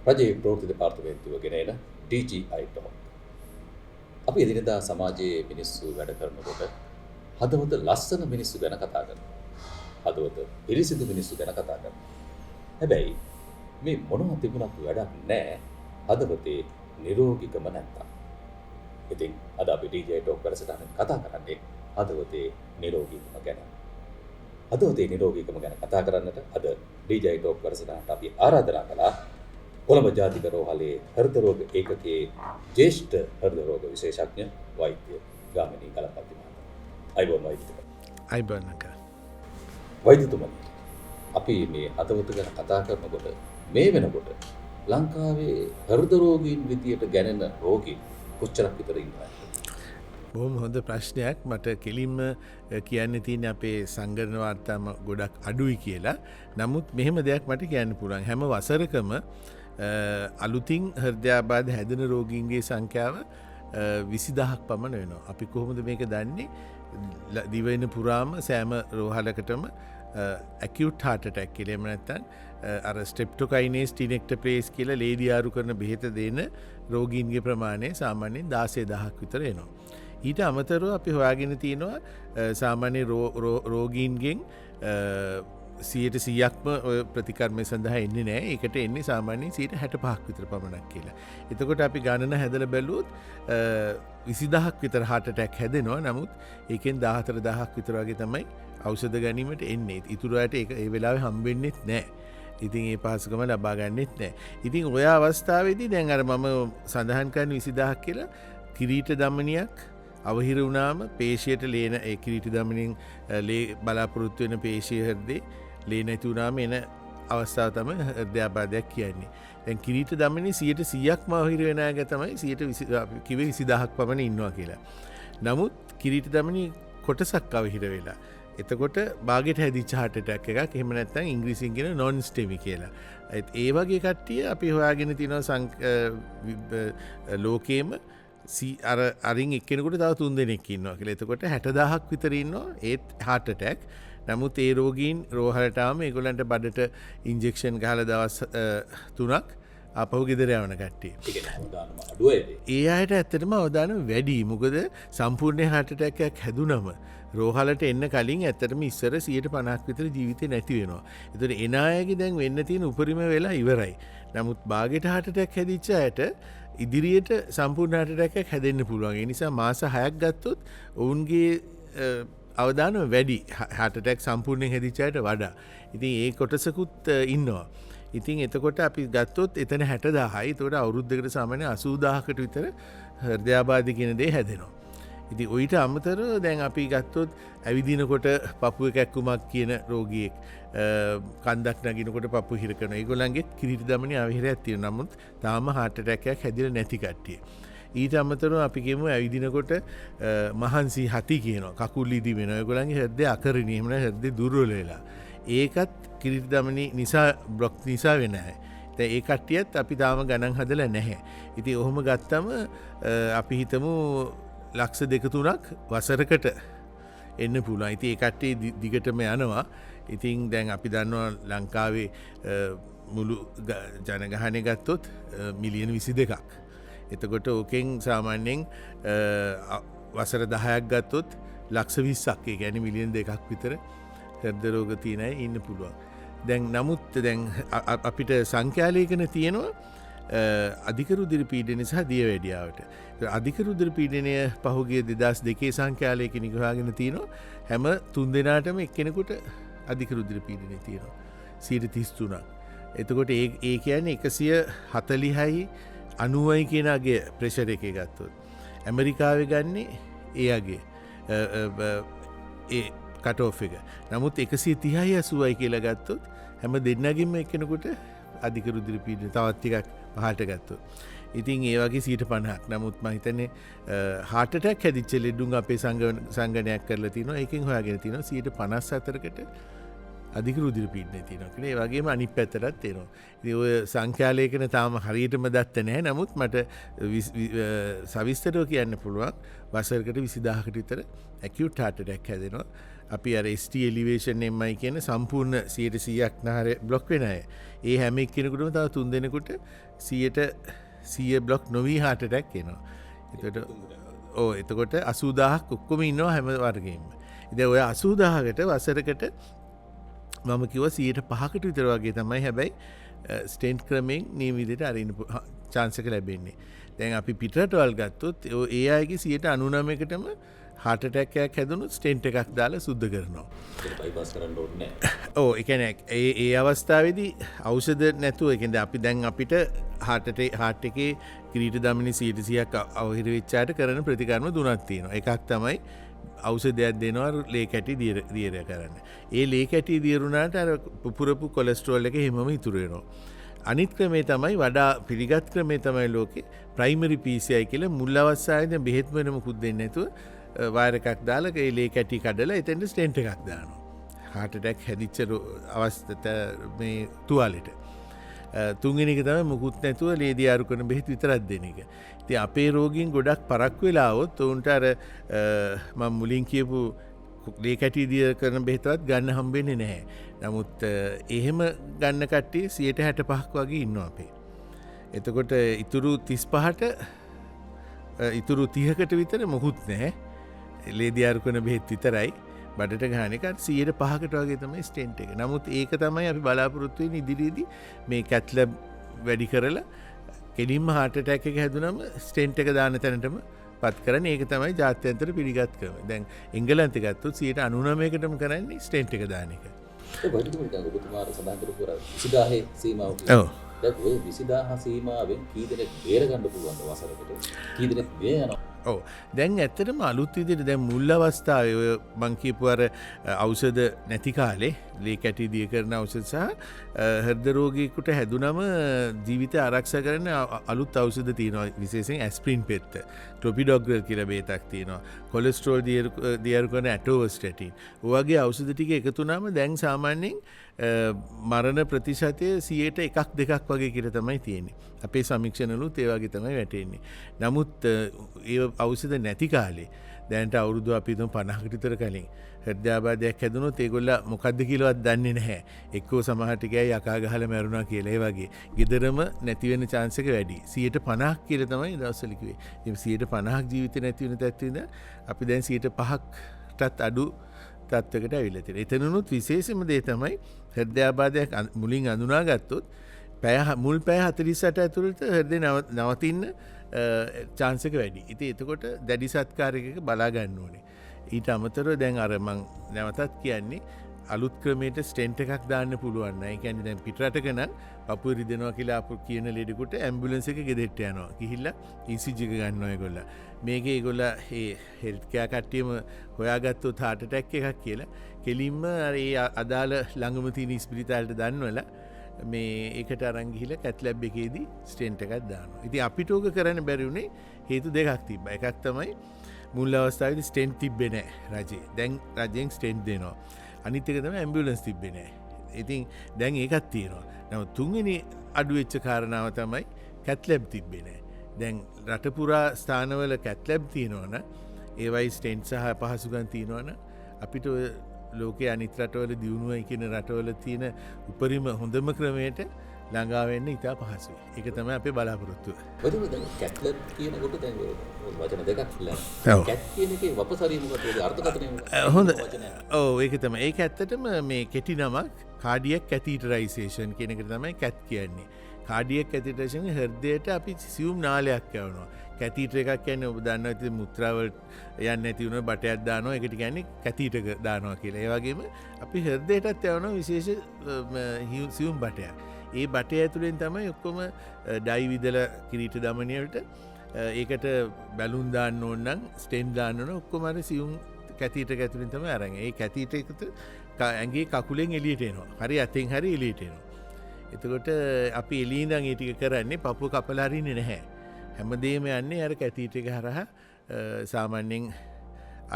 රජයේ ප්‍රවෘත්ති දෙපාර්තමේන්තුව ගෙන එන DGI Talk. අපි එදිනෙදා සමාජයේ මිනිස්සු වැඩ කරනකොට හදවත ලස්සන මිනිස්සු ගැන කතා කරනවා. හදවත පිරිසිදු මිනිස්සු ගැන කතා කරනවා. හැබැයි මේ මොනවා තිබුණත් වැඩක් නැහැ හදවතේ නිරෝගීකම නැත්තම්. ඉතින් අද අපි DGI Talk වැඩසටහනෙන් කතා කරන්නේ හදවතේ නිරෝගීකම ගැන. හදවතේ නිරෝගීකම ගැන කතා කරන්නට අද DGI Talk වැඩසටහනට අපි ආරාධනා කළා කොළඹ ජාතික රෝහලේ හෘද රෝග ඒකකයේ ජ්‍යෙෂ්ඨ හෘද රෝග විශේෂඥ වෛද්‍ය ගාමිණී කලපති මහතා. අයිබෝන් වෛද්‍යතුමනි. අයිබෝන් අංකල්. වෛද්‍යතුමනි, අපි මේ හදවත ගැන කතා කරනකොට මේ වෙනකොට ලංකාවේ හෘද රෝගීන් විදියට ගැනෙන රෝගීන් කොච්චරක් විතර ඉන්නවද? බොහොම හොඳ ප්‍රශ්නයක්. මට කෙලින්ම කියන්න තියෙන්නේ අපේ සංගණන වාර්තාම ගොඩක් අඩුයි කියලා. නමුත් මෙහෙම දෙයක් මට කියන්න පුළුවන්. හැම වසරකම අලුතින් හෘදයාබාධ හැදෙන රෝගීන්ගේ සංඛ්‍යාව 20000ක් පමණ වෙනවා. අපි කොහොමද මේක දන්නේ? දිවයින පුරාම සෑම රෝහලකටම acute heart attack කියලා එහෙම නැත්නම් අර ස්ට්‍රෙප්ටොකයිනේස් ටිනෙක්ටප්ලේස් කියලා ලේඩි ආරු කරන බෙහෙත දෙන රෝගීන්ගේ ප්‍රමාණය සාමාන්‍යයෙන් 16000ක් විතර එනවා. ඊට අමතරව අපි හොයාගෙන තියෙනවා සාමාන්‍ය රෝගීන්ගෙන් 100%ක්ම ප්‍රතිකර්මය සඳහා එන්නේ නැහැ. ඒකට එන්නේ සාමාන්‍යයෙන් 65ක් විතර පමණක් කියලා. එතකොට අපි ගණන හැදලා බැලුවොත් 20000ක් විතර heart attack හැදෙනවා. නමුත් ඒකෙන් 14000ක් විතර වගේ තමයි ඖෂධ ගැනීමට එන්නේ. ඊටු රට ඒ වෙලාවේ හම්බෙන්නෙත් නැහැ. ඉතින් ඒ පහසුකම ලබා ගන්නෙත් නැහැ. ඉතින් ඔය අවස්ථාවේදී දැන් අර මම සඳහන් කරන 20000ක් කියලා කිරීට දමනියක් අවහිර වුණාම පේශියට ලේන ඒ කිරීට දමනින් ලේ බලාපොරොත්තු වෙන පේශිය හෘදේ ලේ නැති වුණාම එන අවස්ථාව තමයි හෘදයාබාධයක් කියන්නේ. දැන් කිරීට දමනින් 100%ක්ම අවහිර වෙන අය තමයි 20000ක් පමණ ඉන්නවා කියලා. නමුත් කිරීට දමනින් කොටසක් අවහිර වෙලා එතකොට බාගෙට හැදිච්ච heart attack එකක්, එහෙම නැත්නම් ඉංග්‍රීසියෙන් කියන non STEMI කියලා. ඒ වගේ කට්ටිය අපි හොයාගෙන තියෙනවා ලෝකේම අරින් එක්කෙනෙකුට තව 3 දෙනෙක් ඉන්නවා කියලා. එතකොට 60000ක් විතර ඉන්නවා ඒත් heart attack. නමුත් ඒ රෝගීන් රෝහලට ආවම ඒගොල්ලන්ට බඩට ඉන්ජෙක්ෂන් ගහලා දවස් 3ක් ආපහු ගෙදර යවන කට්ටිය. ඒ අයට ඇත්තටම අවදානම් වැඩි. මොකද සම්පූර්ණ heart attack එකක් හැදුනම රෝහලට එන්න කලින් ඇත්තටම ඉස්සර 150ක් විතර ජීවිතේ නැති වෙනවා. ඒතර එන අයගේ දැන් වෙන්න තියෙන උපරිම වෙලා ඉවරයි. නමුත් බාගෙට heart attack හැදිච්ච අයට ඉදිරියට සම්පූර්ණ heart attack එකක් හැදෙන්න පුළුවන්. ඒ නිසා මාස 6ක් ගත්තොත් ඔවුන්ගේ අවදානම වැඩි heart attack සම්පූර්ණයෙන් හැදිච්ච අයට වඩා. ඉතින් ඒ කොටසකුත් ඉන්නවා. ඉතින් එතකොට අපි ගත්තොත් එතන 60000යි. ඒතකොට අවුරුද්දකට සාමාන්‍ය 80000කට විතර හෘදයාබාධ කියන දේ හැදෙනවා. ඉතින් ඔයිට අමතරව දැන් අපි ගත්තොත් ඇවිදිනකොට පපුවේ කැක්කුමක් කියන රෝගියෙක් කන්දක් නගිනකොට පපුව හිර කරනවා. ඒගොල්ලන්ගේ කිරිටි දමනයේ අවහිරයක් තියෙනවා. නමුත් තාම heart attack එකක් හැදිලා නැති කට්ටිය. ඊට අමතරව අපි කියමු ඇවිදිනකොට මහන්සි හති කියනවා. කකුල් ඉදි වෙනවා. ඒගොල්ලන්ගේ හෘදය අකරණීය. එහෙම නැත්නම් හෘදය දුර්වල වෙලා. ඒකත් කිරිටි දමනයේ නිසා බ්ලොක් නිසා වෙන අය. දැන් ඒ කට්ටියත් අපි තාම ගණන් හදලා නැහැ. ඉතින් ඔහොම ගත්තම අපි හිතමු ලක්ෂ 2-3ක් වසරකට එන්න පුළුවන්. ඉතින් ඒ කට්ටිය දිගටම යනවා. ඉතින් දැන් අපි දන්නවා ලංකාවේ මුළු ජනගහනය ගත්තොත් මිලියන 22ක්. එතකොට ඕකෙන් සාමාන්‍යයෙන් වසර 10ක් ගත්තොත් ලක්ෂ 20ක්, ඒ කියන්නේ මිලියන 2ක් විතර හෘද රෝග තියෙන අය ඉන්න පුළුවන්. දැන් නමුත් දැන් අපිට සංඛ්‍යාලේඛන තියෙනවා අධික රුධිර පීඩනය සහ දියවැඩියාවට. අධික රුධිර පීඩනය පහුගිය 2002 සංඛ්‍යාලයකින් හොයාගෙන තියෙනවා හැම 3 දෙනාටම එක්කෙනෙකුට අධික රුධිර පීඩනය තියෙනවා 33ක්. එතකොට ඒ කියන්නේ 140යි 90යි කියන අගේ ප්‍රෙෂර් එකේ ගත්තොත් ඇමරිකාවේ ගන්නේ ඒ අගේ ඒ කට් ඔෆ් එක. නමුත් 130යි 80යි කියලා ගත්තොත් හැම දෙන්නගෙම එක්කෙනෙකුට අධික රුධිර පීඩනය තවත් ටිකක් පහළට ගත්තොත්. ඉතින් ඒ වගේ 50ක්. නමුත් මම හිතන්නේ heart attack හැදිච්ච ලෙඩුන් අපේ සංගණනයක් කරලා තිනවා. ඒකෙන් හොයාගෙන තිනවා 54කට අධික රුධිර පීඩනය තියෙනවා. ඒ වගේම අනිත් පැත්තටත් තියෙනවා. ඉතින් ඔය සංඛ්‍යාලේඛන තාම හරියටම දත්ත නැහැ. නමුත් මට සවිස්තරව කියන්න පුළුවන් වසරකට 20000කට විතර acute heart attack හැදෙනවා. අපි අර ST elevation MI කියන සම්පූර්ණ 100%ක් නහර බ්ලොක් වෙන අය. ඒ හැම එක්කෙනෙකුටම තව 3 දෙනෙකුට 100% බ්ලොක් නොවි heart attack එනවා. එතකොට 80000ක් ඔක්කොම ඉන්නවා හැම වර්ගෙම. ඉතින් ඔය 80000කට වසරකට මම කිව්වා 5%කට විතර වගේ තමයි හැබැයි ස්ටෙන්ට් ක්‍රමෙන් නියමිතට අරින්න chance එක ලැබෙන්නේ. දැන් අපි පිටරටවල් ගත්තොත් ඒ අයගේ 99%කටම heart attack එකක් හැදුණොත් ස්ටෙන්ට් එකක් දාලා සුද්ධ කරනවා. බයිපාස් කරන්න ඕනේ නැහැ. ඒ කියන්නේ ඒ අවස්ථාවේදී ඖෂධ නැතුව ඒ කියන්නේ අපි දැන් අපිට heart එකේ කිරීට දමනි 100%ක් අවහිර වෙච්චාට කරන ප්‍රතිකර්ම තුනක් තියෙනවා. එකක් තමයි ඖෂධයක් දෙනවා ලේ කැටි දියර කරන්න. ඒ ලේ කැටි දියරුණාට අර පුපුරපු කොලෙස්ටරෝල් එක හිමම ඉතුරු වෙනවා. අනිත් ක්‍රමේ තමයි වඩා පිළිගත් ක්‍රමේ තමයි ලෝකේ ප්‍රයිමරි PCI කියලා මුල් අවස්ථාවේදී බෙහෙත් වෙන මුකුත් දෙන්නේ නැතුව වයර් එකක් දාලා ඒ ලේ කැටි කඩලා එතෙන්ට ස්ටෙන්ට් එකක් දානවා. heart attack හැදිච්ච අවස්ථත මේ තුවාලෙට. තුන්වෙනි එක තමයි මුකුත් නැතුව ලේ දියාරු කරන බෙහෙත් විතරක් දෙන එක. ඉතින් අපේ රෝගීන් ගොඩක් පරක් වෙලා આવොත් උන්ට අර මම මුලින් කියපු ලේ කැටි දිය කරන බෙහෙතවත් ගන්න හම්බෙන්නේ නැහැ. නමුත් එහෙම ගන්න කට්ටිය 65% වගේ ඉන්නවා අපේ. එතකොට ඉතුරු 35ට ඉතුරු 30කට විතර මොකුත් නැහැ. ලේ දියාරු කරන බෙහෙත් විතරයි. බඩට ගහන එක 105කට වගේ තමයි ස්ටෙන්ට් එක. නමුත් ඒක තමයි අපි බලාපොරොත්තු වෙන්නේ ඉදිරියේදී මේ කැත් ලැබ් වැඩි කරලා කෙලින්ම heart attack එක හැදුනම ස්ටෙන්ට් එක දාන තැනටම පත් කරන්නේ. ඒක තමයි ජාත්‍යන්තර පිළිගත් ක්‍රම. දැන් එංගලන්තේ ගත්තොත් 99%කටම කරන්නේ ස්ටෙන්ට් එක දාන එක. ඒ වයිටමින් දැන් ඔබතුමා සඳහන් කරපු 20000 සීමාව කියන්නේ. දැන් ඔය 20000 සීමාවෙන් කී දෙනෙක් බේර ගන්න පුළුවන්ද වසරකට? කී දෙනෙක් බේර යනවා? ඔව්. දැන් ඇත්තටම අලුත් විදිහට දැන් මුල් අවස්ථාවේ ඔය මං කියපු අර ඖෂධ නැති කාලේ ලේ කැටි දිය කරන ඖෂධ සහ හෘද රෝගියෙකුට හැදුනම ජීවිතය ආරක්ෂා කරන අලුත් ඖෂධ තියෙනවා. විශේෂයෙන් ඇස්ප්‍රින් පෙත්ත, ක්ලොපිඩොග්‍රල් කියලා බේතක් තියෙනවා. කොලෙස්ටරෝල් දියරු කරන ඇටෝවස්ටැටින්. ඔය වගේ ඖෂධ ටික එකතු වුණාම දැන් සාමාන්‍යයෙන් මරණ ප්‍රතිශතය 1%-2% වගේ කියලා තමයි තියෙන්නේ. අපේ සමීක්ෂණවලුත් ඒ වගේ තමයි වැටෙන්නේ. නමුත් ඒ ඖෂධ නැති කාලේ දැනට අවුරුදු අපි හිතමු 50කට විතර කලින් හෘදයාබාධයක් හැදුනොත් ඒගොල්ලෝ මොකද්ද කියලාවත් දන්නේ නැහැ. එක්කෝ සමහර ටිකයි යකා ගහලා මැරුණා කියලා ඒ වගේ. ගෙදරම නැති වෙන chance එක වැඩි. 50% කියලා තමයි දවස්වල කිව්වේ. ඉතින් 50% ජීවිතේ නැති වෙන තත්ත්වෙද අපි දැන් 5%ටත් අඩු තත්වකට ඇවිල්ලා තියෙනවා. එතනනුත් විශේෂම දේ තමයි හෘදයාබාධයක් මුලින් අඳුනාගත්තොත් මුල් පැය 48 ඇතුළත හෘදේ නවතින්න chance එක වැඩි. ඉතින් එතකොට දැඩි සත්කාරයක බලා ගන්න ඕනේ. ඊට අමතරව දැන් අර මං නැවතත් කියන්නේ අලුත් ක්‍රමයට ස්ටෙන්ට් එකක් දාන්න පුළුවන් නෑ. ඒ කියන්නේ දැන් පිටරටක නම් පපුව රිදෙනවා කියලා කියන ලෙඩෙකුට ඇම්බියුලන්ස් එක ගෙදරට යනවා. ගිහිල්ලා ECG එක ගන්නවා ඒගොල්ලෝ. මේකේ ඒගොල්ලෝ ඒ හෙල්ත් කෙයාර් කට්ටියම හොයාගත්තොත් heart attack එකක් කියලා කෙලින්ම අර ඒ අදාළ ළඟම තියෙන ස්පිරිතාලෙට දන්වලා මේ ඒකට අරන් ගිහිල්ලා කැත් ලැබ් එකේදී ස්ටෙන්ට් එකක් දානවා. ඉතින් අපිට ඕක කරන්න බැරි වුණේ හේතු දෙකක් තිබ්බා. එකක් තමයි මුල් අවස්ථාවේදී ස්ටෙන්ට් තිබ්බේ නැහැ රජේ. දැන් රජෙන් ස්ටෙන්ට් දෙනවා. අනිත් එක තමයි ඇම්බියුලන්ස් තිබ්බේ නැහැ. ඉතින් දැන් ඒකක් තියෙනවා. නමුත් තුන්වෙනි අඩු වෙච්ච කාරණාව තමයි කැත් ලැබ් තිබ්බේ නැහැ. දැන් රට පුරා ස්ථානවල කැත් ලැබ් තියෙනවනම් ඒවයි ස්ටෙන්ට් සහ පහසුකම් තියෙනවනම් අපිට ඔය ලෝකයේ අනිත් රටවල දියුණුවයි කියන රටවල තියෙන උපරිම හොඳම ක්‍රමයට ළඟා වෙන්න ඉතා පහසුයි. ඒක තමයි අපේ බලාපොරොත්තුව. ඔතන දැන් කැට් ලැබ් කියනකොට දැන් වචන දෙකක් ලැබ්. කැට් කියන එකේ වපසරිය මොකක්ද? අර්ථකථනය මොකක්ද? හොඳ. ඔව් ඒක තමයි. ඒක ඇත්තටම මේ කෙටි නමක් කාඩියක් කැතීටරයිසේෂන් කියන එක තමයි කැත් කියන්නේ. කාඩියක් කැතීටරයිසේෂන් හෘදයට අපි සියුම් නාලයක් යවනවා. කැතීටර් එකක් කියන්නේ ඔබ දන්නවා ඉතින් මුත්‍රාවල යන්නේ නැති වුණොත් බටයක් දානවා. ඒකට කියන්නේ කැතීටර් දානවා කියලා. ඒ වගේම අපි හෘදයටත් යවනවා විශේෂ සියුම් බටයක්. ඒ බටය ඇතුළෙන් තමයි ඔක්කොම ඩයි විදලා කිරීට දමනයට ඒකට බැලුන් දාන්න ඕන නම් ස්ටෙන්ට් දාන්න ඕන ඔක්කොම අර සියුම් කැතීටර් එක ඇතුළෙන් තමයි අරන්. ඒ කැතීටර් එකත් ඇඟේ කකුලෙන් එළියට එනවා. හරි අතෙන් හරි එළියට එනවා. එතකොට අපි එළිය ඉඳන් ඒ ටික කරන්නේ පපුව කපලා හරින්නේ නැහැ. හැමදේම යන්නේ අර කැතීටර් එක හරහා සාමාන්‍යයෙන්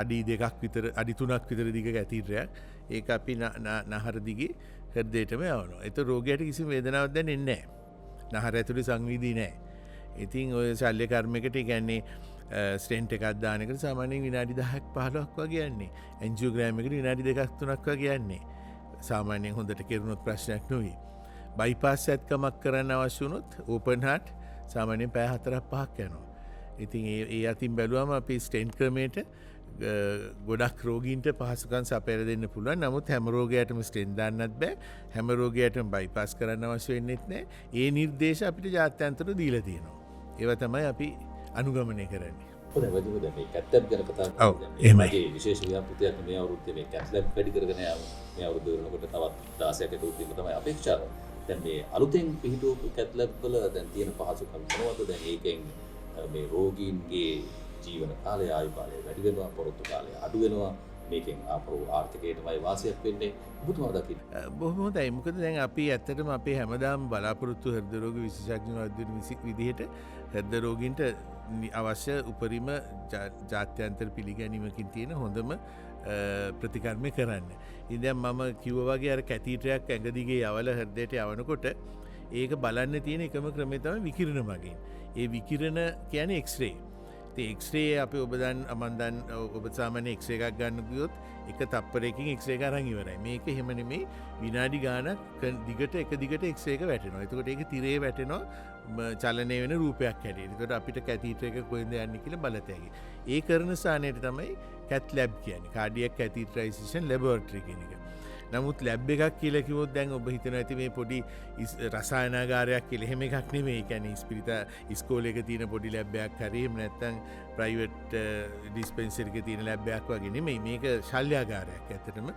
අඩි 2ක් විතර අඩි 3ක් විතර දිග කැතීටරයක්. ඒක අපි නහර දිගේ හෘදයටම යවනවා. ඒතකොට රෝගියාට කිසිම වේදනාවක් දැනෙන්නේ නැහැ. නහර ඇතුලේ සංවේදී නැහැ. ඉතින් ඔය ශල්‍ය කර්මයකට කියන්නේ ස්ටෙන්ට් එකක් දාන එකට සාමාන්‍යයෙන් විනාඩි 10ක් 15ක් වගේ යන්නේ. ඇන්ජියෝග්‍රෑම් එකට විනාඩි 2ක් 3ක් වගේ යන්නේ. සාමාන්‍යයෙන් හොඳට කෙරුණොත් ප්‍රශ්නයක් නෙවෙයි. බයිපාස් සැත්කමක් කරන්න අවශ්‍ය වුණොත් ඕපන් හાર્ට් සාමාන්‍යයෙන් පැය 4-5ක් යනවා. ඉතින් ඒ අතින් බැලුවම අපි ස්ටෙන්ට් ක්‍රමයට ගොඩක් රෝගීන්ට පහසුකම් සපයලා දෙන්න පුළුවන්. නමුත් හැම රෝගයකටම ස්ටෙන්ට් දාන්නත් බෑ. හැම රෝගයකටම බයිපාස් කරන්න අවශ්‍ය වෙන්නේත් නැහැ. ඒ නිර්දේශ අපිට ජාත්‍යන්තර දීලා තියෙනවා. ඒවා තමයි අපි අනුගමනය කරන්නේ. හොඳයි වදින දැන් මේ කැත්ලැබ් ගැන කතා කරලා ඔව් එහෙමයි. මගේ විශේෂ ව්‍යාපෘතියක් මේ අවුරුද්දේ මේ කැත්ලැබ් වැඩි කරගෙන යාම. මේ අවුරුද්ද වෙනකොට තවත් 16කට උද්දීම තමයි අපේක්ෂාව. දැන් මේ අලුතෙන් පිහිටවපු කැත්ලැබ් වල දැන් තියෙන පහසුකම් මොනවද? දැන් ඒකෙන් මේ රෝගීන්ගේ ජීවන කාලය ආයු කාලය වැඩි වෙනවා, පොරොත්තු කාලය අඩු වෙනවා. මේකෙන් ආපහු ආර්ථිකයටමයි වාසියක් වෙන්නේ. ඔබතුමා දකින්නේ. බොහොම හොඳයි. මොකද දැන් අපි ඇත්තටම අපේ හැමදාම බලාපොරොත්තු හෘද රෝග විශේෂඥ වෛද්‍යවරුන් විදිහට හෘද රෝගීන්ට අවශ්‍ය උපරිම ජාත්‍යන්තර පිළිගැනීමකින් තියෙන හොඳම ප්‍රතිකර්ම කරන්න. ඉතින් මම කිව්වා වගේ අර කැතීටරයක් ඇඟ දිගේ යවලා හෘදයට යවනකොට ඒක බලන්න තියෙන එකම ක්‍රමය තමයි විකිරණ මගින්. ඒ විකිරණ කියන්නේ එක්ස්රේ. එක්ස්රේ අපි ඔබ සාමාන්‍ය එක්ස්රේ එකක් ගන්න ගියොත් එක තප්පරයකින් එක්ස්රේ එක අරන් ඉවරයි. මේක එහෙම නෙමෙයි විනාඩි ගාණක් දිගට එක දිගට එක්ස්රේ එක වැටෙනවා. එතකොට ඒක තිරේ වැටෙනවා චලනය වෙන රූපයක් හැටියට. එතකොට අපිට කැතීටර් එක කොහෙන්ද යන්නේ කියලා බලත හැකියි. ඒ කරන ස්ථානයට තමයි කැත් ලැබ් කියන්නේ. කාඩියක් කැතීටරයිසේෂන් ලැබොරටරි කියන එක. නමුත් ලැබ් එකක් කියලා කිව්වොත් දැන් ඔබ හිතනවා ඇති මේ පොඩි රසායනාගාරයක් කියලා. එහෙම එකක් නෙමෙයි. ඒ කියන්නේ ඉස්පිරිතා ඉස්කෝලේ එක තියෙන පොඩි ලැබ් එකක් හරි එහෙම නැත්නම් ප්‍රයිවට් ඩිස්පෙන්සරි එකේ තියෙන ලැබ් එකක් වගේ නෙමෙයි. මේක ශල්‍යාගාරයක්. ඇත්තටම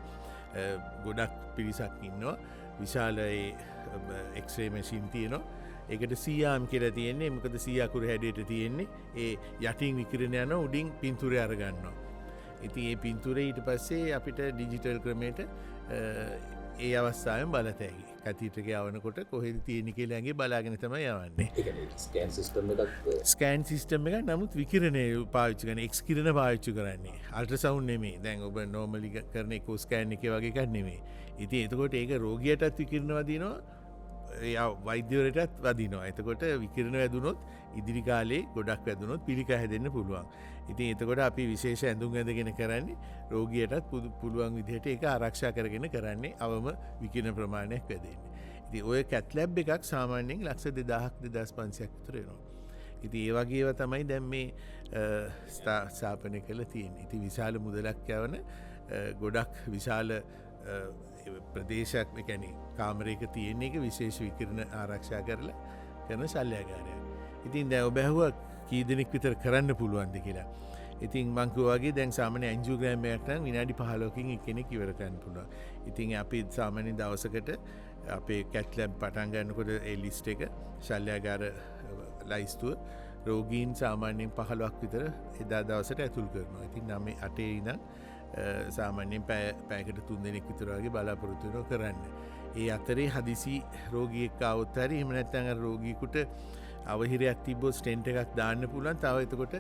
ගොඩක් පිරිසක් ඉන්නවා. විශාල එක්ස්රේ මැෂින් තියෙනවා. ඒකට සීආම් කියලා තියෙන්නේ. මොකද සී අකුර හැඩයට තියෙන්නේ. ඒ යටින් විකිරණ යන උඩින් පින්තූරය අරගන්නවා. ඉතින් ඒ පින්තූරේ ඊට පස්සේ අපිට ඩිජිටල් ක්‍රමයට ඒ අවස්ථාවෙන් බලත හැකි. කැතීටර් එක යවනකොට කොහෙද තියෙන්නේ කියලා ඇඟේ බලාගෙන තමයි යවන්නේ. ඒ කියන්නේ ස්කෑන් සිස්ටම් එකක් ස්කෑන් සිස්ටම් එකක් නමුත් විකිරණය පාවිච්චි කරන එක්ස් කිරණ පාවිච්චි කරන්නේ. අල්ට්‍රාසවුන්ඩ් නෙමෙයි. දැන් ඔබ නෝමලි කරන එකෝ ස්කෑන් එකේ වගේ එකක් නෙමෙයි. ඉතින් එතකොට ඒක රෝගියටත් විකිරණ වදිනවා වෛද්‍යවරයටත් වදිනවා. එතකොට විකිරණ වැදුනොත් ඉදිරි කාලේ ගොඩක් වැදුනොත් පිළිකා හැදෙන්න පුළුවන්. ඉතින් එතකොට අපි විශේෂ ඇඳුම් ඇඳගෙන කරන්නේ රෝගියටත් පුළුවන් විදිහට ඒක ආරක්ෂා කරගෙන කරන්නේ අවම විකිරණ ප්‍රමාණයක් වැදෙන්නේ. ඉතින් ඔය කැත් ලැබ් එකක් සාමාන්‍යයෙන් ලක්ෂ 2000ක් 2500ක් විතර වෙනවා. ඉතින් ඒ වගේ ඒවා තමයි දැන් මේ ස්ථාපනය කරලා තියෙන්නේ. ඉතින් විශාල මුදලක් යවන ගොඩක් විශාල ප්‍රදේශයක් කියන්නේ කාමරයක තියෙන එක විශේෂ විකිරණ ආරක්ෂා කරලා කරන ශල්‍යාගාරයක්. ඉතින් දැන් ඔබ ඇහුවා කී දෙනෙක් විතර කරන්න පුළුවන්ද කියලා. ඉතින් මං කිව්වා වගේ දැන් සාමාන්‍ය ඇන්ජියෝග්‍රෑම් එකක් නම් විනාඩි 15කින් එක්කෙනෙක් ඉවර කරන්න පුළුවන්. ඉතින් අපි සාමාන්‍ය දවසකට අපේ කැත් ලැබ් පටන් ගන්නකොට ඒ ලිස්ට් එක ශල්‍යාගාර ලයිස්තුව රෝගීන් සාමාන්‍යයෙන් 15ක් විතර එදා දවසට ඇතුල් කරනවා. ඉතින් 9-8 ඉඳන් සාමාන්‍යයෙන් පැයකට 3 දෙනෙක් විතර වගේ බලාපොරොත්තු වෙනවා කරන්න. ඒ අතරේ හදිසි රෝගියෙක් ආවොත් හරි එහෙම නැත්නම් අර රෝගියෙකුට අවහිරයක් තිබ්බොත් ස්ටෙන්ට් එකක් දාන්න පුළුවන්. තව එතකොට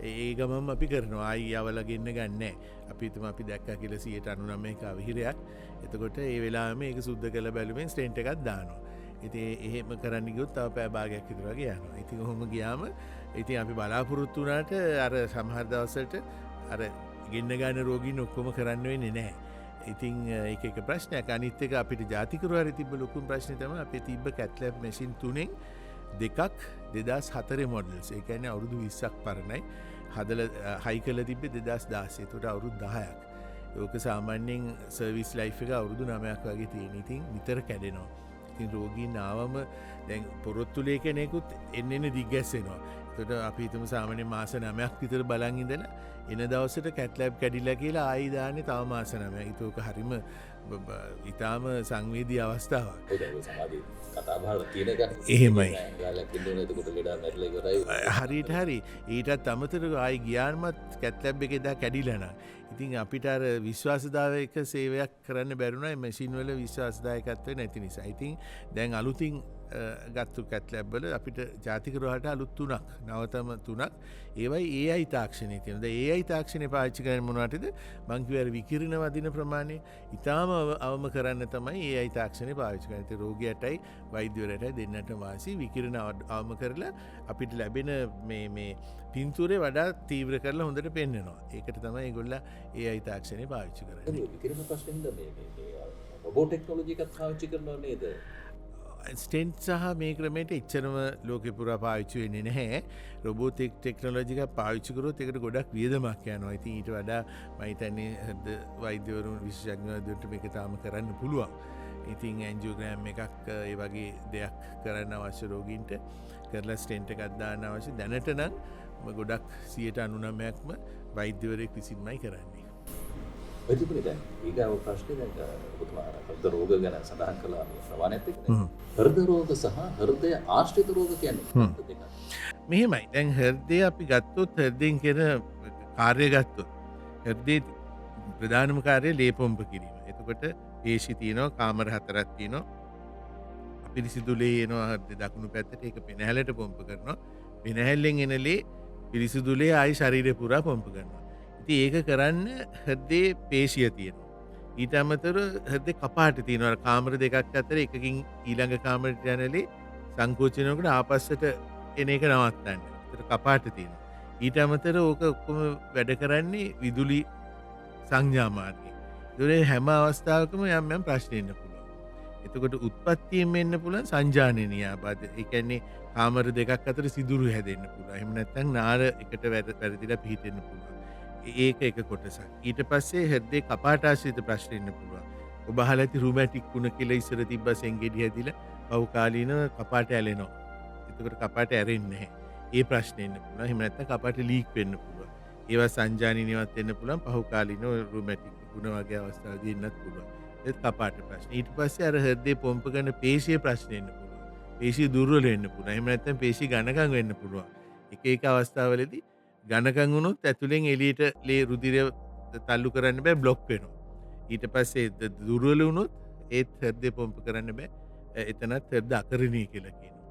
ඒ ගමම අපි කරනවා. ආයි යවලා ගෙන්න ගන්නෑ. අපි හිතමු අපි දැක්කා කියලා 99ක අවහිරයක්. එතකොට ඒ වෙලාවෙම ඒක සුද්ධ කරලා බැලුවෙන් ස්ටෙන්ට් එකක් දානවා. ඉතින් එහෙම කරන්න ගියොත් තව පැය භාගයක් විතර වගේ යනවා. ඉතින් ඔහොම ගියාම ඉතින් අපි බලාපොරොත්තු වුණාට අර සමහර දවස්වලට අර ගෙන්න ගන්න රෝගීන් ඔක්කොම කරන්න වෙන්නේ නැහැ. ඉතින් ඒක එක ප්‍රශ්නයක්. අනිත් එක අපිට ජාතිකරු හරි තිබ්බ ලොකුම ප්‍රශ්නේ තමයි අපේ තිබ්බ කැත් ලැබ් මැෂින් තුනෙන් දෙකක් 2004 මොඩල්ස්. ඒ කියන්නේ අවුරුදු 20ක් පරණයි. හදලා හයි කරලා තිබ්බේ 2016. ඒකට අවුරුදු 10ක්. ඒක සාමාන්‍යයෙන් සර්විස් ලයිෆ් එක අවුරුදු 9ක් වගේ තියෙන. ඉතින් නිතර කැඩෙනවා. ඉතින් රෝගීන් ආවම දැන් පොරොත්තු ලේඛනයකුත් එන්න දිග්ගැස්සෙනවා. එතකොට අපි හිතමු සාමාන්‍ය මාස 9ක් විතර බලන් ඉඳලා එන දවසට කැත් ලැබ් කැඩිලා කියලා ආයි දාන්නේ තව මාස 9ක්. ඒක හරිම ඊටාම සංවේදී අවස්ථාවක්. ඒක සමාජයේ කතා බහට තියෙන එකක්. එහෙමයි. ගාලක් ඉන්නවනේ එතකොට ලෙඩා මැරිලා ඉවරයි. හරියට හරි. ඊටත් අමතරව ආයි ගියාමත් කැත් ලැබ් එකේ දා කැඩිලා නම් ඉතින් අපිට අර විශ්වාසදායක සේවයක් කරන්න බැරුණයි මැසින් වල විශ්වාසදායකත්වය නැති නිසා. ඉතින් දැන් අලුතින් ගත්තු කැත්ලැබ්වල අපිට ජාතික රෝහලට අලුත් 3ක් නවතම 3ක් ඒවයි AI තාක්ෂණය තියෙනවා. දැන් AI තාක්ෂණය පාවිච්චි කරන්නේ මොනවටද? මං කිව්වා විකිරණ වදින ප්‍රමාණය ඊටාම අවම කරන්න තමයි AI තාක්ෂණය පාවිච්චි කරන්නේ. ඒ රෝගියටයි වෛද්‍යවරයටයි දෙන්නටම වාසි විකිරණ අවම කරලා අපිට ලැබෙන මේ පින්තූරේ වඩා තීව්‍ර කරලා හොඳට පෙන්වනවා. ඒකට තමයි ඒගොල්ලෝ AI තාක්ෂණය පාවිච්චි කරන්නේ. විකිරණ ප්‍රශ්නෙන්ද මේ රොබෝට් ටෙක්නොලොජි එකක් පාවිච්චි කරනව නේද? ස්ටෙන්ට් සහ මේ ක්‍රමයට එච්චරම ලෝකෙ පුරා පාවිච්චි වෙන්නේ නැහැ. රොබෝටික් ටෙක්නොලොජි එකක් පාවිච්චි කරොත් ඒකට ගොඩක් වියදමක් යනවා. ඉතින් ඊට වඩා මම හිතන්නේ හෘද වෛද්‍යවරුන් විශේෂඥවරුන්ට මේක තාම කරන්න පුළුවන්. ඉතින් ඇන්ජියෝග්‍රෑම් එකක් ඒ වගේ දෙයක් කරන්න අවශ්‍ය රෝගීන්ට කරලා ස්ටෙන්ට් එකක් දාන්න අවශ්‍ය. දැනට නම් ගොඩක් 99%ක්ම වෛද්‍යවරයෙක් විසින්මයි කරන්නේ. එතකොට දැන් ඊගාව ප්‍රශ්නේ දැන් ඔබතුමා හෘද රෝග ගැන සඳහන් කළා මේ ප්‍රමාණයත් එක්ක. හෘද රෝග සහ හෘදය ආශ්‍රිත රෝග කියන්නේ දෙකක්. මෙහෙමයි. දැන් හෘදය අපි ගත්තොත් හෘදයෙන් කරන කාර්ය ගත්තොත් හෘදයේ ප්‍රධානම කාර්යය ලේ පොම්ප කිරීම. එතකොට පේශි තියෙනවා, කාමර 4ක් තියෙනවා. පිරිසිදු ලේ එනවා හෘද දකුණු පැත්තට. ඒක පෙනහැලට පොම්ප කරනවා. පෙනහැල්ලෙන් එන ලේ පිරිසිදු ලේ ආයි ශරීරය පුරා පොම්ප කරනවා. ඉතින් ඒක කරන්න හෘදයේ පේශිය තියෙනවා. ඊට අමතරව හෘදේ කපාට තියෙනවා. කාමර දෙකක් අතර එකකින් ඊළඟ කාමරයට යන ලේ සංකෝචනය කරනකොට ආපස්සට එන එක නවත්තන්න. ඒතර කපාට තියෙනවා. ඊට අමතරව ඕක ඔක්කොම වැඩ කරන්නේ විදුලි සංඥා මාර්ගයෙන්. ඒතර හැම අවස්ථාවකම යම් ප්‍රශ්න එන්න පුළුවන්. එතකොට උත්පත්තියෙන් එන්න පුළුවන් සංජානනීය ආබාධ. ඒ කියන්නේ කාමර දෙකක් අතර සිදුරු හැදෙන්න පුළුවන්. එහෙම නැත්නම් නාර එකට වැරදිලා පිහිටෙන්න පුළුවන්. ඒක එක කොටසක්. ඊට පස්සේ හෘදේ කපාට ආශ්‍රිත ප්‍රශ්න එන්න පුළුවන්. ඔබ අහලා ඇති රුමැටික් කුණ කියලා ඉස්සර තිබ්බ සෙන්ගෙඩි හැදිලා පහු කාලීනව කපාට ඇලෙනවා. එතකොට කපාට ඇරෙන්නේ නැහැ. ඒ ප්‍රශ්නේ එන්න පුළුවන්. එහෙම නැත්නම් කපාට ලීක් වෙන්න පුළුවන්. ඒවා සංජානනීයවත් වෙන්න පුළුවන්. පහු කාලීනව රුමැටික් කුණ වගේ අවස්ථාවලදී එන්නත් පුළුවන්. ඒත් කපාට ප්‍රශ්න. ඊට පස්සේ අර හෘදේ පොම්ප කරන පේශියේ ප්‍රශ්න එන්න පුළුවන්. පේශිය දුර්වල වෙන්න පුළුවන්. එහෙම නැත්නම් පේශිය ඝනකම් වෙන්න පුළුවන්. එක අවස්ථාවලදී ඝනකම් වුණොත් ඇතුලෙන් එළියට ලේ රුධිරය තල්ලු කරන්න බෑ, බ්ලොක් වෙනවා. ඊට පස්සේ දුර්වල වුණොත් ඒත් හෘදය පොම්ප කරන්න බෑ. එතනත් හෘද අකරණීය කියලා කියනවා.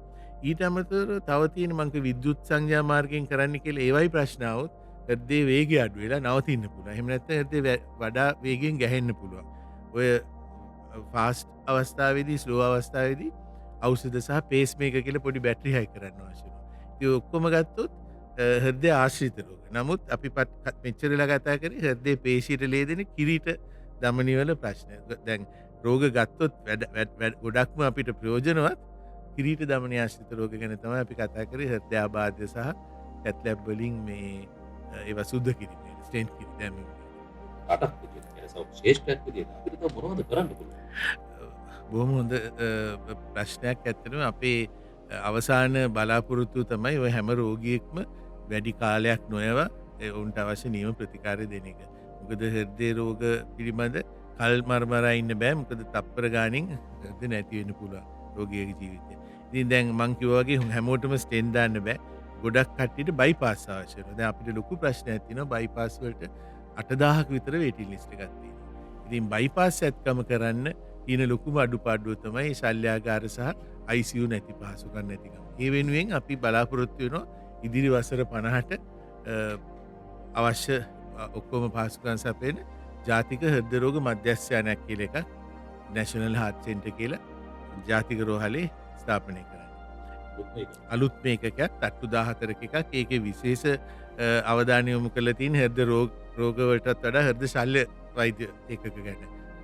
ඊට අමතරව තව තියෙන මං විද්‍යුත් සංඥා මාර්ගයෙන් කරන්න කියලා ඒවයි ප්‍රශ්න આવොත් හෘදයේ වේගය අඩු වෙලා නවතින්න පුළුවන්. එහෙම නැත්නම් හෘදේ වඩා වේගයෙන් ගැහෙන්න පුළුවන්. ඔය ෆාස්ට් අවස්ථාවේදී ස්ලෝ අවස්ථාවේදී ඖෂධ සහ පේස් මේකර් කියලා පොඩි බැටරි හයි කරන්න අවශ්‍ය වෙනවා. ඉතින් ඔක්කොම ගත්තොත් හෘදය ආශ්‍රිත රෝග. නමුත් අපි මෙච්චර වෙලා කතා කරේ හෘදයේ පේශියට ලේ දෙන කිරීට ධමනි වල ප්‍රශ්න. දැන් රෝග ගත්තොත් ගොඩක්ම අපිට ප්‍රයෝජනවත් කිරීට ධමනි ආශ්‍රිත රෝග ගැන තමයි අපි කතා කරේ. හෘදයාබාධ සහ කැත්ලැබ් වලින් මේ ඒවා සුද්ධ කිරීම, ස්ටෙන්ට් කිරීම දැමීම. අටක් විදියට ශේෂ්ඨයක් විදියට අපිට මොනවද කරන්න පුළුවන්? බොහොම හොඳ ප්‍රශ්නයක්. ඇත්තටම අපේ අවසාන බලාපොරොත්තු තමයි ඔය හැම රෝගියෙක්ම වැඩි කාලයක් නොයව ඔවුන්ට අවශ්‍ය නියම ප්‍රතිකාරය දෙන එක. මොකද හෘදේ රෝග පිළිබඳ කල් මරමරා ඉන්න බෑ. මොකද තප්පර ගානින් හෘද නැති වෙන්න පුළුවන් රෝගියෙකුගේ ජීවිතේ. ඉතින් දැන් මං කිව්වා වගේ හැමෝටම ස්ටෙන්ට් දාන්න බෑ. ගොඩක් කට්ටියට බයිපාස් අවශ්‍ය වෙනවා. දැන් අපිට ලොකු ප්‍රශ්නයක් තියෙනවා. බයිපාස් වලට 8000ක් විතර වේටිං ලිස්ට් එකක් තියෙනවා. ඉතින් බයිපාස් ඇත්කම කරන්න තියෙන ලොකුම අඩුපාඩුව තමයි ශල්‍යාගාර සහ ICU නැති පහසුකම් නැතිකම. ඒ වෙනුවෙන් අපි බලාපොරොත්තු වෙනවා ඉදිරි වසර 50ට අවශ්‍ය ඔක්කොම පහසුකම් සපයන ජාතික හෘද රෝග මධ්‍යස්ථානයක් කියලා එකක් නැෂනල් හાર્ට් සෙන්ටර් කියලා ජාතික රෝහලේ ස්ථාපනය කරන්න. අලුත් මේකකයක් තට්ටු 14ක එකක්. ඒකේ විශේෂ අවධානය යොමු කරලා තියෙන හෘද රෝග වලටත් වඩා හෘද ශල්‍ය වෛද්‍ය ඒකක ගැන.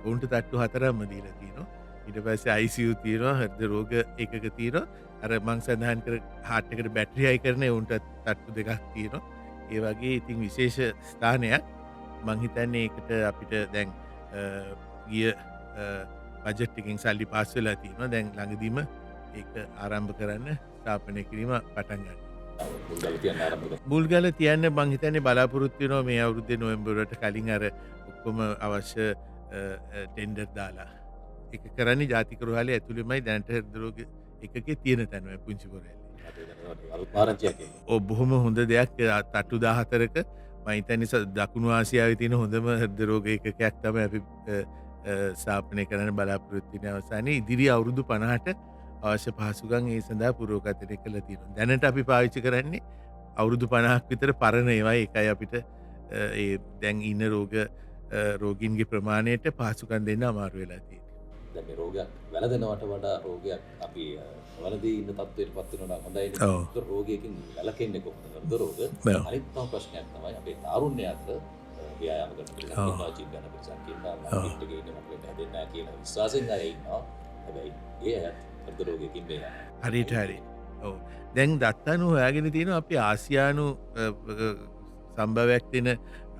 උන්ට තට්ටු 4ක්ම දීලා තියෙනවා. ඊට පස්සේ ICU තියෙනවා, හෘද රෝග ඒකක තියෙනවා. අර මං සඳහන් කර හાર્ට් එකට බැටරි හයි කරන උන්ට තට්ටු දෙකක් තියෙනවා. ඒ වගේ ඉතින් විශේෂ ස්ථානයක්. මං හිතන්නේ ඒකට අපිට දැන් ගිය බජට් එකෙන් සල්ලි පාස් වෙලා තියෙනවා. දැන් ළඟදීම ඒක ආරම්භ කරන්න ස්ථාපනය කිරීම පටන් ගන්නවා. මුල්ගල තියන්න මං හිතන්නේ බලාපොරොත්තු වෙනවා මේ අවුරුද්දේ නොවැම්බර් වලට කලින් අර ඔක්කොම අවශ්‍ය ටෙන්ඩර් දාලා. ඒක කරන්නේ ජාතික රෝහලේ ඇතුළෙමයි දැනට හෘද රෝග එකකේ තියෙන තැනමයි පුංචි පොරැල්ලේ. අලුත් ආරංචියක්. බොහොම හොඳ දෙයක්. තට්ටු 14ක මහිතනිස දකුණු ආසියාව තින හොඳම හෘද රෝග එකකයක් තම අපි ස්ථාපනය කරන බලාපොරොත්තින අවසානයේ ඉදිරි අවුරුදු 50ට අවශ්‍ය පහසුකම් ඒ සඳහා පුරෝගතනය කළ තියෙනවා. දැනට අපි පාවිච්චි කරන්නේ අවුරුදු 50ක් විතර පරණ ඒවා. ඒකයි අපිට ඒ දැන් ඉන්න රෝගීන්ගේ ප්‍රමාණයට පහසුකම් දෙන්න අමාරු වෙලා තියෙන්නේ. දැන් මේ රෝගයක් වැළඳනවට වඩා රෝගයක් අපි වලදී ඉන්න තත්ත්වයට පත් වෙනවා නම් හොඳයි නේද? ඒක රෝගයකින් වැළකෙන්නේ කොහොමද? හෘද රෝග. අනිත් තව ප්‍රශ්නයක් තමයි අපේ තාරුණ්‍ය අතර ව්‍යායාම කරන පිළිසක් ඉන්නවා, ජීම් යන පිළිසක් ඉන්නවා, මානසික ගෙන්නේ මොකද හැදෙන්නේ නැහැ කියන විශ්වාසයෙන් අය ඉන්නවා. හැබැයි ඒ අයත් හෘද රෝගයකින් මේ යනවා. හරියට හරි. ඔව්. දැන් දත්තනු හොයාගෙන තියෙනවා අපි ආසියානු සම්භවයක් දෙන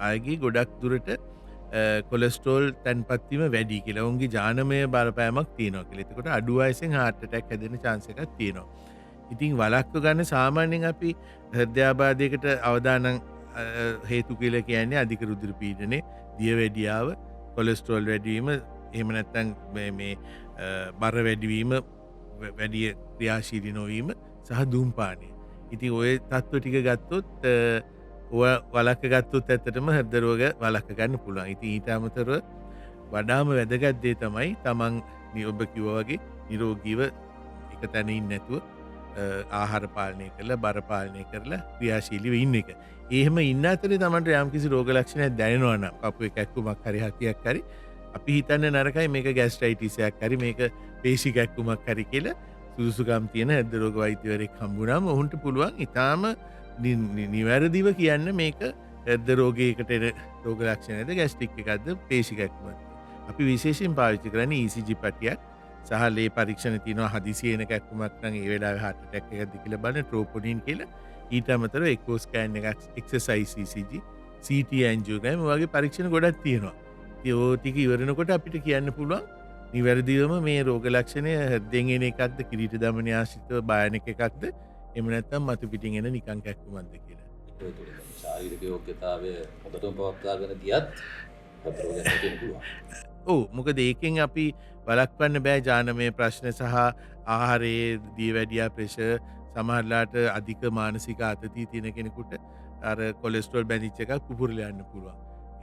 අයගේ ගොඩක් දුරට කොලෙස්ටරෝල් තැන්පත්වීම වැඩි කියලා. ඔවුන්ගේ ජානමය බලපෑමක් තියෙනවා කියලා. එතකොට අඩු වයසෙන් heart attack හැදෙන chance එකක් තියෙනවා. ඉතින් වළක්ව ගන්න සාමාන්‍යයෙන් අපි හෘදයාබාධයකට අවදානම් හේතු කියලා කියන්නේ අධික රුධිර පීඩනය, දියවැඩියාව, කොලෙස්ටරෝල් වැඩිවීම, එහෙම නැත්නම් මේ බර වැඩිවීම, වැඩි ක්‍රියාශීලී නොවීම සහ ධූම්පානය. ඉතින් ওই තත්ත්ව ටික ගත්තොත් වලක්ක ගත්තොත් ඇත්තටම හෘද රෝග වලක්ක ගන්න පුළුවන්. ඉතින් ඊට අමතරව වඩාම වැදගත් දේ තමයි තමන් ඔබ කිව්වා වගේ නිරෝගීව එක තැන ඉන්නේ නැතුව ආහාර පාලනය කරලා බර පාලනය කරලා ක්‍රියාශීලීව ඉන්න එක. එහෙම ඉන්න අතරේ තමන්ට යම්කිසි රෝග ලක්ෂණයක් දැනෙනවා නම් කපුවේ කැක්කුමක් හරි හතියක් හරි අපි හිතන්නේ නරකයි මේක ગેස්ට්‍රයිටිස් එකක් හරි මේක පේශි කැක්කුමක් හරි කියලා සුදුසුකම් තියෙන හෘද රෝග වෛද්‍යවරයෙක් හම්බුනම ඔවුන්ට පුළුවන් ඊටාම නිවැරදිව කියන්න මේක හෘද රෝගයකට එන රෝග ලක්ෂණයක්ද ગેස්ට්‍රික් එකක්ද පේශි කැක්කුමක්ද. අපි විශේෂයෙන් පාවිච්චි කරන්නේ ECG පටියක් සහ ලේ පරීක්ෂණ තියෙනවා හදිසියෙ එන කැක්කුමක් නම් ඒ වෙලාවේ heart attack එකක්ද කියලා බලන troponin කියලා. ඊට අමතරව echo scan එකක්, exercise ECG, CT angiogram වගේ පරීක්ෂණ ගොඩක් තියෙනවා. ඉතින් ඕ ටික ඉවරනකොට අපිට කියන්න පුළුවන් නිවැරදිවම මේ රෝග ලක්ෂණය හෘදයෙන් එන එකක්ද, කිරීට දමනය ආශ්‍රිතව භයානක එකක්ද, එහෙම නැත්නම් මතු පිටින් එන නිකන් කැක්කුමක්ද කියලා. ඒක ශාරීරික යෝග්‍යතාවය හොඳටම පවත්වාගෙන ගියත් හෘද රෝගයක් තියෙන්න පුළුවන්. ඔව් මොකද ඒකෙන් අපි වළක්වන්න බෑ ජානමය ප්‍රශ්න සහ ආහාරයේ දියවැඩියා ප්‍රෙෂර් සමහරලාට අධික මානසික ආතතිය තියෙන කෙනෙකුට අර කොලෙස්ටරෝල් බැඳිච්ච එකක් පුපුරලා යන්න පුළුවන්.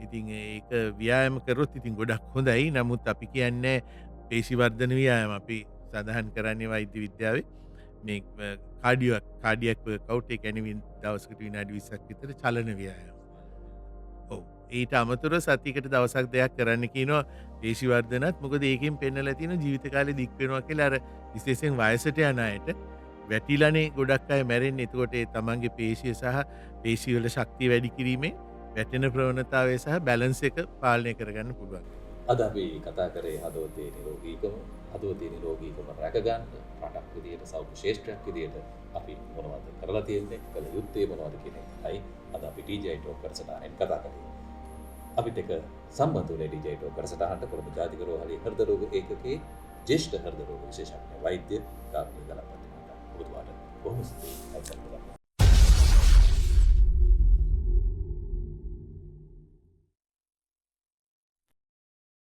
ඉතින් ඒක ව්‍යායාම කරොත් ඉතින් ගොඩක් හොඳයි. නමුත් අපි කියන්නේ පේශි වර්ධන ව්‍යායාම අපි සඳහන් කරන්නේ වෛද්‍ය විද්‍යාවේ මේ කාඩියක් වර්කවුට් ඒ කියන්නේ දවසකට විනාඩි 20ක් විතර චලන ව්‍යායාම. ඔව්. ඊට අමතරව සතියකට දවසක් දෙකක් කරන්න කියනවා පේශි වර්ධනත්. මොකද ඒකෙන් පෙන්නලා තියෙන ජීවිත කාලේ දික් වෙනවා කියලා අර විශේෂයෙන් වයසට යන අයට වැටිලානේ ගොඩක් අය මැරෙන්නේ. එතකොට ඒ තමන්ගේ පේශිය සහ පේශි වල ශක්තිය වැඩි කිරීමෙන් වැටෙන ප්‍රවණතාවය සහ බැලන්ස් එක පාලනය කරගන්න පුළුවන්. අද අපි කතා කරේ හදවතේ නිරෝගීකම රැකගන්න රටක් විදියට සෞඛ්‍ය ශේෂ්ත්‍රයක් විදියට අපි මොනවද කරලා තියෙන්නේ, කළ යුත්තේ මොනවද කියන එකයි අද අපි DJ Talk කරසටහනෙන් කතා කරේ. අපිට එක සම්බන්ධ වුණේ DJ Talk කරසටහනට කොළඹ ජාතික රෝහලේ හෘද රෝග ඒකකයේ ජ්‍යෙෂ්ඨ හෘද රෝග විශේෂඥ වෛද්‍ය ගාමිණී දලපති මහතා. ඔබතුමාට බොහොම ස්තුතියි.